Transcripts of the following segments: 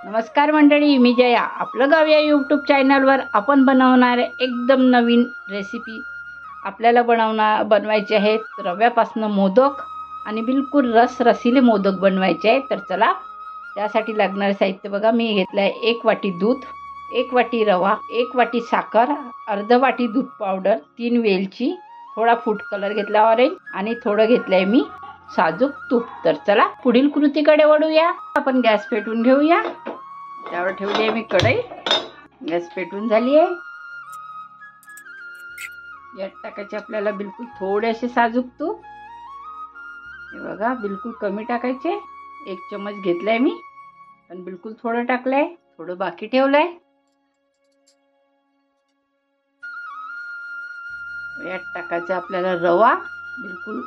नमस्कार मंडळी, मी जया. आपलं गाव या यूट्यूब चॅनलवर आपण बनवणारे एकदम नवीन रेसिपी आपल्याला बनवायचे आहेत. रव्यापासून मोदक आणि बिलकुल रसरशीले मोदक बनवायचे आहेत. तर चला, त्यासाठी लागणारे साहित्य बघा. मी घेतलं आहे 1 वाटी दूध, 1 वाटी रवा, 1 वाटी साखर, अर्धा वाटी दूध पावडर, 3 वेलची, थोडा फूड कलर घेतला ऑरेंज आणि थोडं घेतलं आहे मी साजूक तूप. तर चला पुढील कृतीकडे वळूया. आपण गॅस पेटवून घेऊया. त्यावर ठेवली आहे मी कढई. गॅस पेटवून झाली आहे. यात टाकायचे आपल्याला बिलकुल थोडेसे साजूक तूप. हे बघा, बिलकुल कमी टाकायचे. 1 चम्मच घेतलाय मी, पण बिलकुल थोडं टाकलंय, थोडं बाकी ठेवलंय. यात टाकायचं आपल्याला रवा. बिलकुल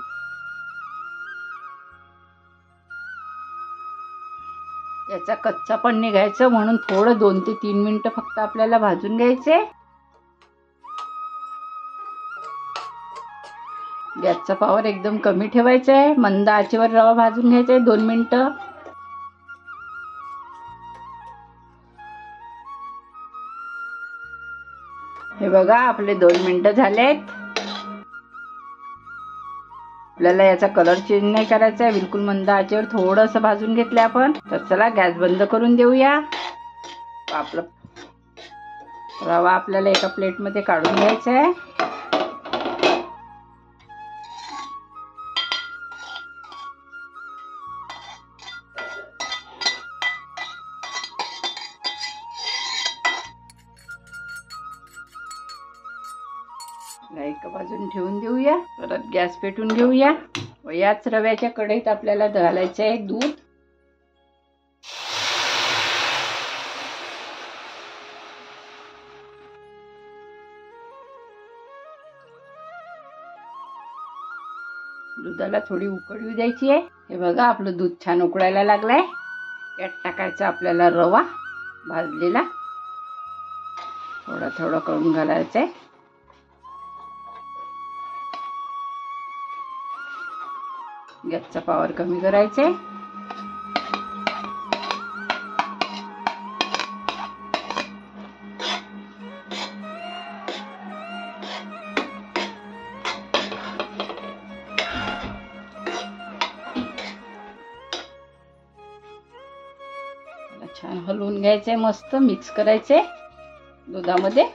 याचा कच्चा पण निघायचं म्हणून थोडं 2 ते 3 मिनिटं फक्त आपल्याला भाजून घ्यायचे. गॅसचा पॉवर एकदम कमी ठेवायचा आहे. मंद आचेवर रवा भाजून घ्यायचा आहे 2 मिनिटं. हे बघा, आपले 2 मिनिटं झालेत. आपल्याला याचा कलर चेंज नाही करायचा आहे. बिलकुल मंद आचेवर थोडंसं भाजून घेतलं आपण. तर चला गॅस बंद करून देऊया. आपला रवा आपल्याला एका प्लेटमध्ये काढून घ्यायचा आहे. एका बाजून ठेवून देऊया. परत गॅस पेटून घेऊया व याच रव्याच्या कढईत आपल्याला घालायचं आहे दूध. दुधाला थोडी उकळ येऊ द्यायची आहे. हे बघा, आपलं दूध छान उकळायला लागलंय. यात टाकायचा आपल्याला रवा भाजलेला. थोडा थोडा करून घालायचा आहे. गॅसचा पॉवर कमी करायचा आहे. छान हलवून घ्यायचंय, मस्त मिक्स करायचे दुधामध्ये.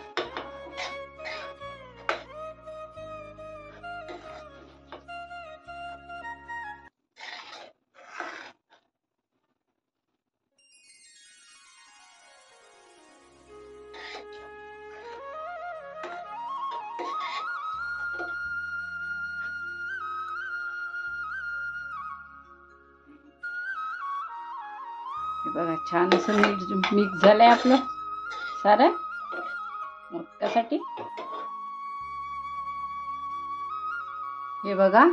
हे बघा, छान असं मिक्स झालंय आपलं सारं मोदकासाठी. हे बघा,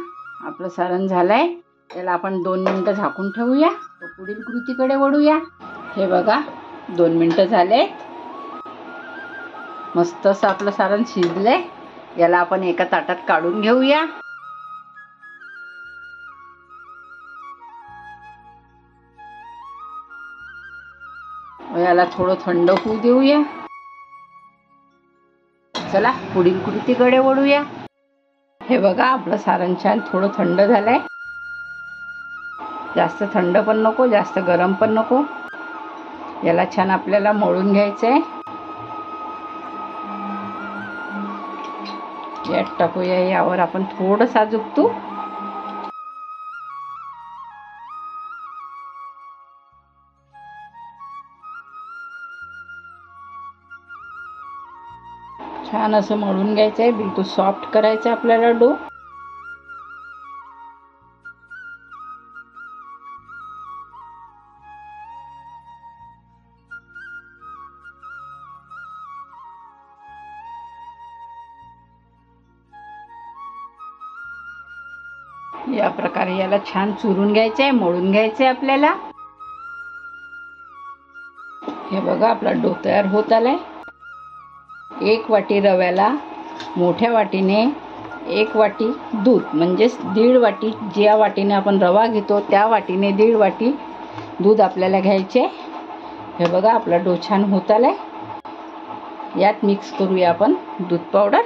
आपलं सारण झालंय. त्याला आपण 2 मिनिटं झाकून ठेवूया व पुढील कृतीकडे वळूया. हे बघा, 2 मिनिटं झाले. मस्त असं आपलं सारण शिजलंय. याला आपण एका ताटात काढून घेऊया. याला थोडं थंड होऊ देऊया. चला पुढील कृतीकडे वळूया. हे बघा, आपलं सारण छान थोडं थंड झालंय. जास्त थंड पण नको, जास्त गरम पण नको. याला छान आपल्याला मळून घ्यायचंय. यात टाकूया यावर आपण थोडं साजूक तूप. छान असं मळून घ्यायचं आहे. बिलकुल सॉफ्ट करायचं आपल्याला डो. या प्रकारे याला छान चुरून घ्यायचं आहे, मळून घ्यायचं आहे आपल्याला. हे बघा, आपला डो तयार होत आलाय. 1 वाटी रव्याला मोठ्या वाटीने 1 वाटी दूध, म्हणजेच 1.5 वाटी. ज्या वाटीने आपण रवा घेतो त्या वाटीने 1.5 वाटी दूध आपल्याला घ्यायचे. हे बघा आपला डो छान होत आलाय. यात मिक्स करूया आपण दूध पावडर,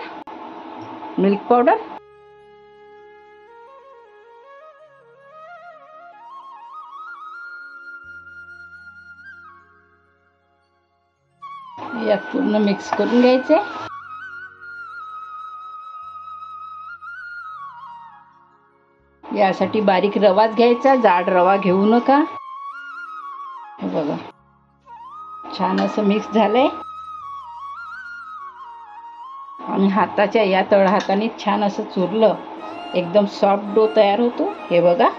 मिल्क पावडर. यात पूर्ण मिक्स करून घ्यायचे. यासाठी बारीक रवाच घ्यायचा, जाड रवा घेऊ नका. हे बघा छान असं मिक्स झालंय आणि हाताच्या या तळ हाताने छान असं चुरलं, एकदम सॉफ्ट डो तयार होतो. हे बघा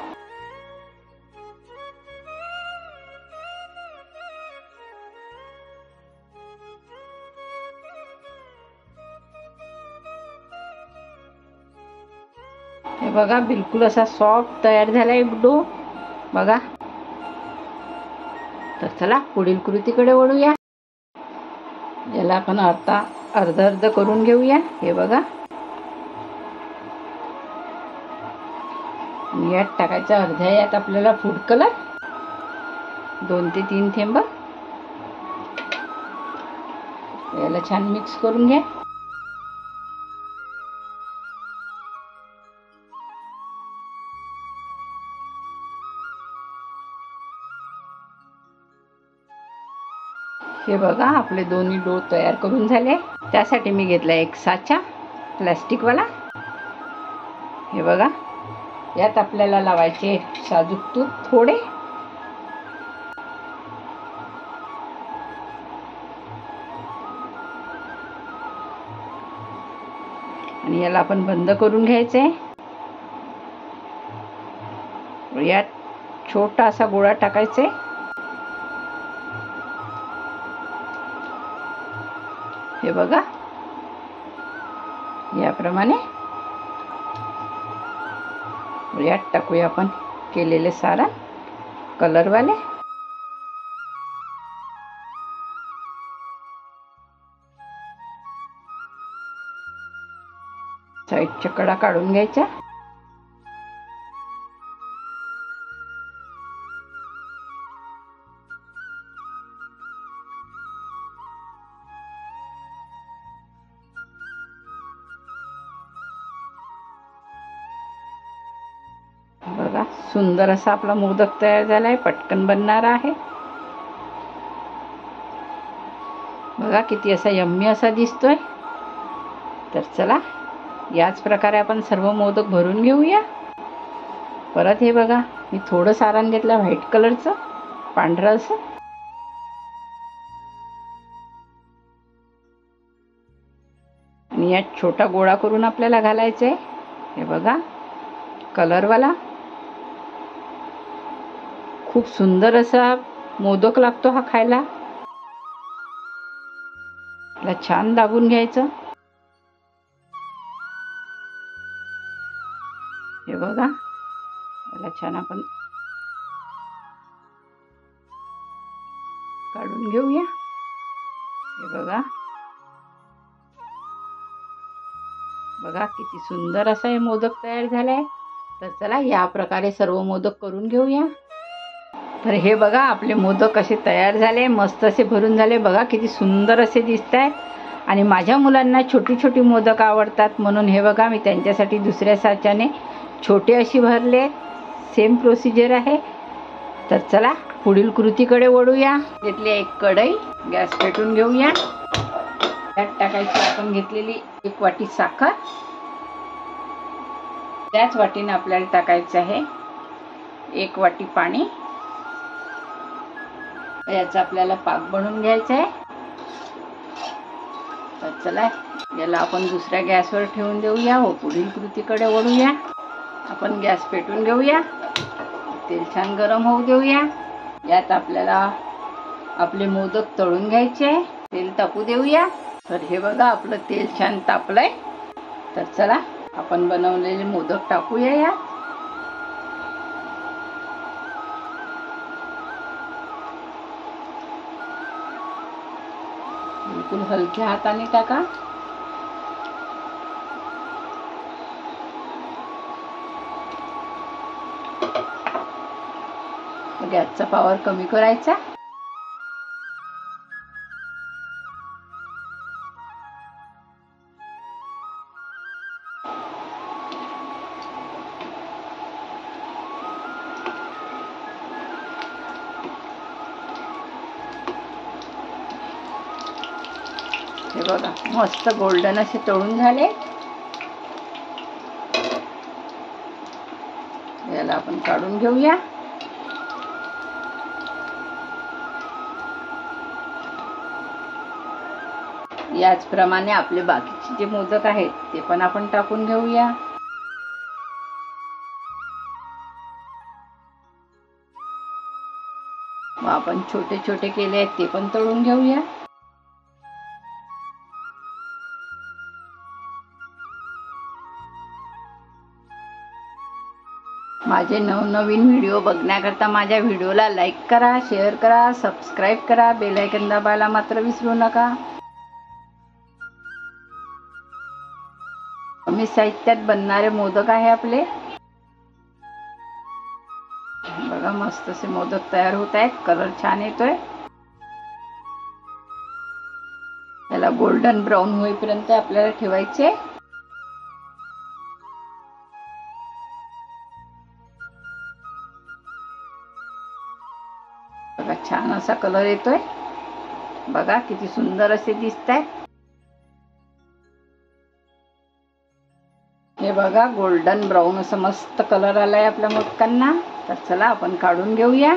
हे बघा बिलकुल असा सॉफ्ट तयार झालाय डो बघा. तर चला पुढील कृतीकडे वळूया. याला आपण अर्ध अर्ध करून घेऊया. हे बघा यात टाकायचा अर्ध्या यात आपल्याला फूड कलर 2 ते 3 थेंब. याला छान मिक्स करून घ्या. हे बघा आपले दोन्ही डो तयार करून झाले. त्यासाठी मी घेतला एक साचा प्लास्टिकवाला. हे बघा यात आपल्याला लावायचे साजूक तूप थोडे. आणि याला आपण बंद करून घ्यायचंय. यात छोटा असा गोळा टाकायचा. हे बघा याप्रमाणे यात टाकूया आपण केलेले सारण कलरवाले. साईडच्या कडा काढून घ्यायच्या. बघा सुंदर असा आपला मोदक तयार झालाय. पटकन बनणारा आहे. बघा किती असा यम्मी असा दिसतोय. तर चला याच प्रकारे आपण सर्व मोदक भरून घेऊया. परत हे बघा मी थोडं सारण घेतलं व्हाईट कलरचं, पांढरं असं. आणि यात छोटा गोळा करून आपल्याला घालायचा आहे. हे बघा कलरवाला. खूप सुंदर असा मोदक लागतो हा खायला. याला छान दाबून घ्यायचं. हे बघा याला छान आपण काढून घेऊया. हे बघा बघा किती सुंदर असा हे मोदक तयार झालाय. तर चला या प्रकारे सर्व मोदक करून घेऊया. तर हे बघा आपले मोदक असे तयार झाले, मस्त असे भरून झाले. बघा किती सुंदर असे दिसत आहेत. आणि माझ्या मुलांना छोटी छोटी मोदक आवडतात म्हणून हे बघा मी त्यांच्यासाठी दुसऱ्या साच्याने छोटे अशी भरले. सेम प्रोसिजर आहे. तर चला पुढील कृतीकडे वळूया. घेतली एक कढई, गॅस पेटून घेऊया. त्यात टाकायची आपण घेतलेली 1 वाटी साखर. त्याच वाटीने आपल्याला टाकायचं आहे 1 वाटी पाणी. याचा आपल्याला पाक बनवून घ्यायचा आहे. तर चला याला आपण दुसऱ्या गॅसवर ठेवून देऊया व पुढील कृतीकडे वळूया. आपण गॅस पेटून घेऊया. तेल छान गरम होऊ देऊया. यात आपल्याला आपले मोदक तळून घ्यायचे. तेल तापू देऊया. तर हे बघा आपलं तेल छान तापलंय. तर चला आपण बनवलेले मोदक टाकूया यात. बिलकुल हलक्या हाताने टाका. गॅसचा पॉवर कमी करायचा. बघा मस्त गोल्डन असे तळून झाले. याला आपण काढून घेऊया. याचप्रमाणे आपले बाकीचे जे मोदक आहेत ते पण आपण टाकून घेऊया. मग आपण छोटे छोटे केले आहेत ते पण तळून घेऊया. माझे नवनवीन व्हिडिओ बघण्याकरता माझ्या व्हिडिओला लाईक करा, शेअर करा, सबस्क्राईब करा, बेल आयकॉन दाबायला मात्र विसरू नका. कमी साहित्यात बनणारे मोदक आहे आपले. बघा मस्त असे मोदक तयार होत आहेत. कलर छान येतोय. याला गोल्डन ब्राऊन होईपर्यंत आपल्याला ठेवायचे. बघा छान असा कलर येतोय. बघा किती सुंदर असे दिसत आहेत. हे बघा गोल्डन ब्राऊन असं मस्त कलर आलाय आपल्या मोदकांना. तर चला आपण काढून घेऊया.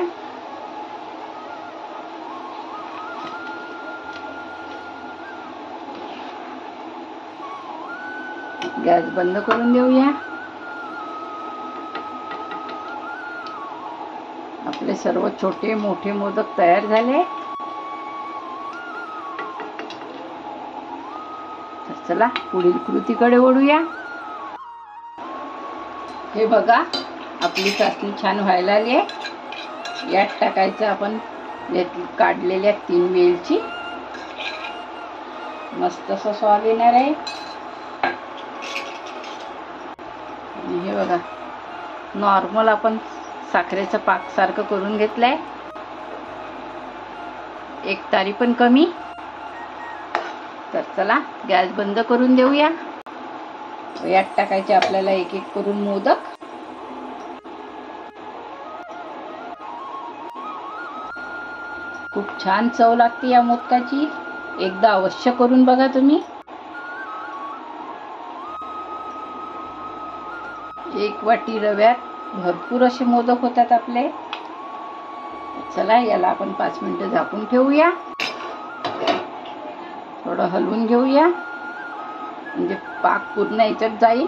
गॅस बंद करून देऊया. आपले सर्व छोटे मोठे मोदक तयार झाले. तर चला पुढील कृतीकडे वळूया. हे बघा आपली चासणी छान व्हायला आली आहे. यात टाकायचं आपण काढलेल्या 3 वेलची. मस्त असं स्वाद येणार आहे. आणि हे बघा नॉर्मल आपण साखरेचं पाक सारखं करून घेतलंय. 1 तारी पण कमी. तर चला गॅस बंद करून देऊया. यात टाकायचे आपल्याला एक एक करून मोदक. खूप छान चव लागते या मोदकाची. एकदा अवश्य करून बघा तुम्ही. 1 वाटी रव्यात भरपूर असे मोदक होतात आपले. चला याला आपण 5 मिनिटं झाकून ठेवूया. थोडं हलवून घेऊया म्हणजे पाक पूर्ण याच्यात जाईल.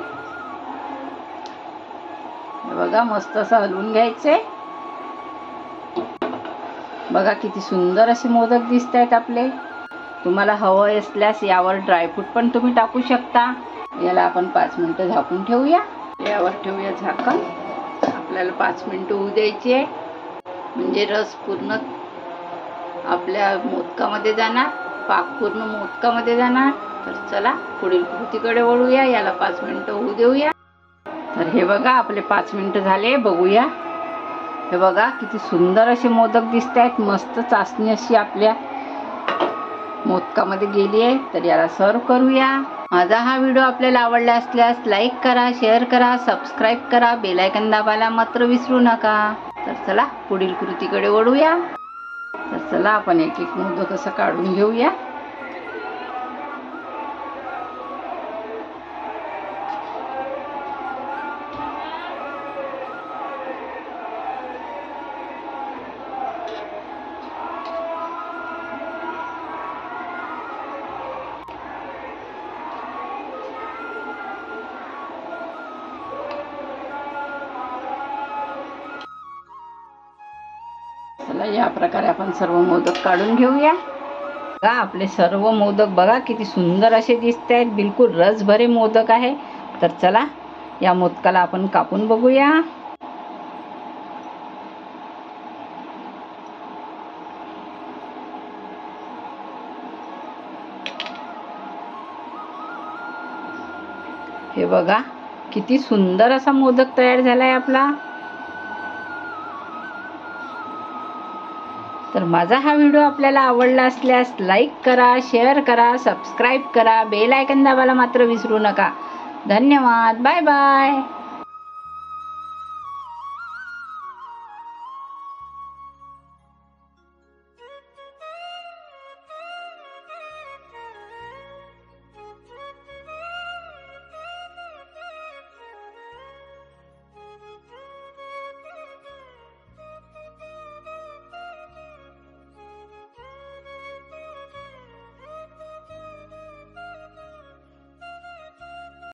हे बघा मस्त असं हलवून घ्यायचंय. बघा किती सुंदर असे मोदक दिसत आहेत आपले. तुम्हाला हवं असल्यास यावर ड्रायफ्रूट पण तुम्ही टाकू शकता. याला आपण 5 मिनिटं झाकून ठेवूया. यावर ठेवूया झाकण. आपल्याला 5 मिनिटं होऊ द्यायची आहे. म्हणजे रस पूर्ण आपल्या मोदकामध्ये जाणार, पाक पूर्ण मोदकामध्ये जाणार. तर चला पुढील कृतीकडे वळूया. याला 5 मिनिटं होऊ देऊया. तर हे बघा आपले 5 मिनिटं झाले. बघूया. हे बघा किती सुंदर असे मोदक दिसत आहेत. मस्त चासणी अशी आपल्या मोदकामध्ये गेली आहे. तर याला सर्व करूया. माझा हा व्हिडिओ आपल्याला आवडला असल्यास लाईक करा, शेअर करा, सबस्क्राईब करा, बेल आयकॉन दाबायला मात्र विसरू नका. तर चला पुढील कृतीकडे वळूया. तर चला आपण एक एक मोदक असं काढून घेऊया. चला या प्रकारे आपण सर्व मोदक काढून घेऊया. बघा आपले सर्व मोदक बघा किती सुंदर असे दिसत आहेत. बिलकुल रसभरे मोदक आहे. तर चला या मोदकाला आपण कापून बघूया. हे बघा किती सुंदर असा मोदक तयार झालाय आपला. तर माझा हा व्हिडिओ आपल्याला आवडला असल्यास लाईक करा, शेअर करा, सबस्क्राईब करा, बेल आयकॉन दाबायला मात्र विसरू नका. धन्यवाद. Bye bye.